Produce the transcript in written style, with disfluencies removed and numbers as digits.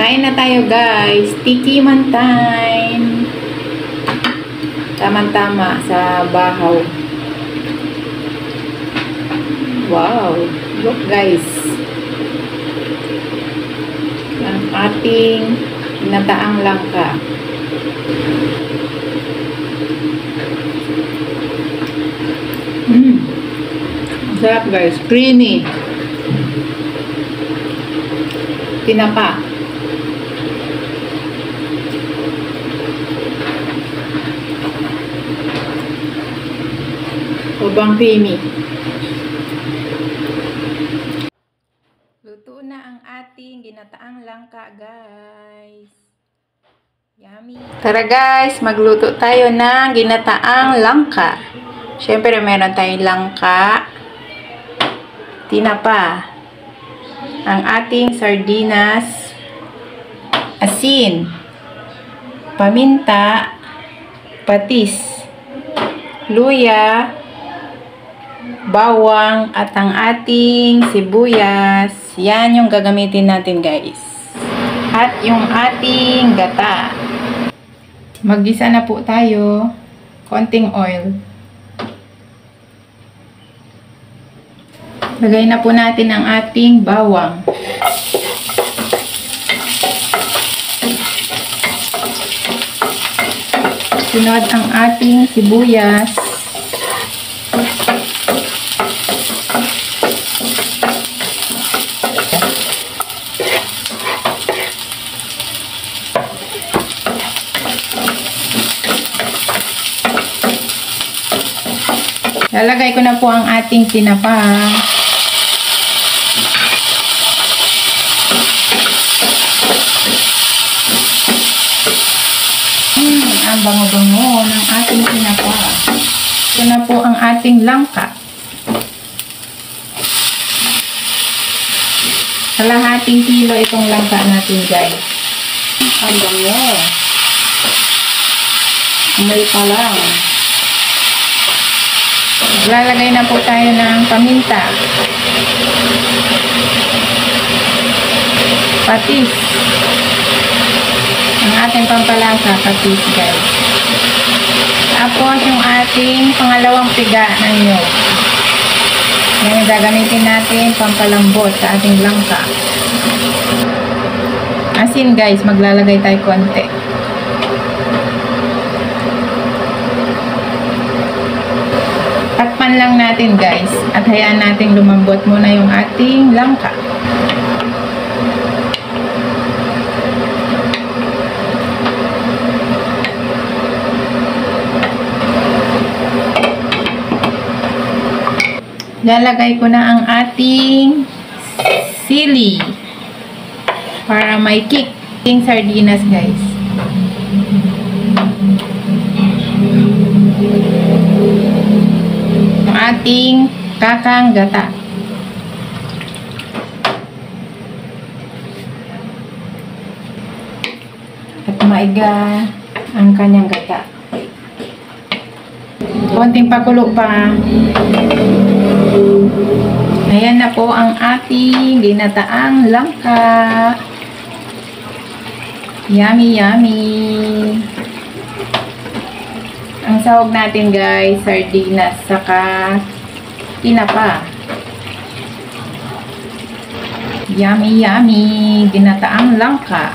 Kain na tayo guys. Tikiman time. Tama-tama sa bahaw. Wow. Look guys. Ang ating ginataang langka. Ang sarap guys. Creamy. Tinapa. Sobrang creamy. Luto na ang ating ginataang langka, guys. Yummy. Tara guys, magluto tayo ng ginataang langka. Syempre meron tayong langka, tinapa, ang ating sardinas, asin, paminta, patis, luya, bawang, at ang ating sibuyas. Yan yung gagamitin natin guys. At yung ating gata. Maggisa na po tayo. Konting oil. Lagay na po natin ang ating bawang. Sunod ang ating sibuyas. Lalagay ko na po ang ating tinapa. Ang bango-bango ng ating tinapa. Ito na po ang ating langka. Kalahating kilo itong langka natin guys. Ang bango. May pa lang. Lalagay na po tayo ng paminta, patis, ang ating pampalasa, patis guys. Tapos yung ating pangalawang piga ng niyog. Yan yung gagamitin natin pampalambot sa ating langka. Asin guys, maglalagay tayo konti. Takpan lang natin guys at hayaan natin lumambot muna yung ating langka. Lalagay ko na ang ating sili para may kick. Ating sardinas guys. Ating kakang gata. At maiga ang kanyang gata. Konting pakulo pa. Ayan na po ang ating ginataang langka. Yummy, yummy. Ang sahog natin guys, sardinas, saka tinapa. Yummy, yummy. Ginataang langka.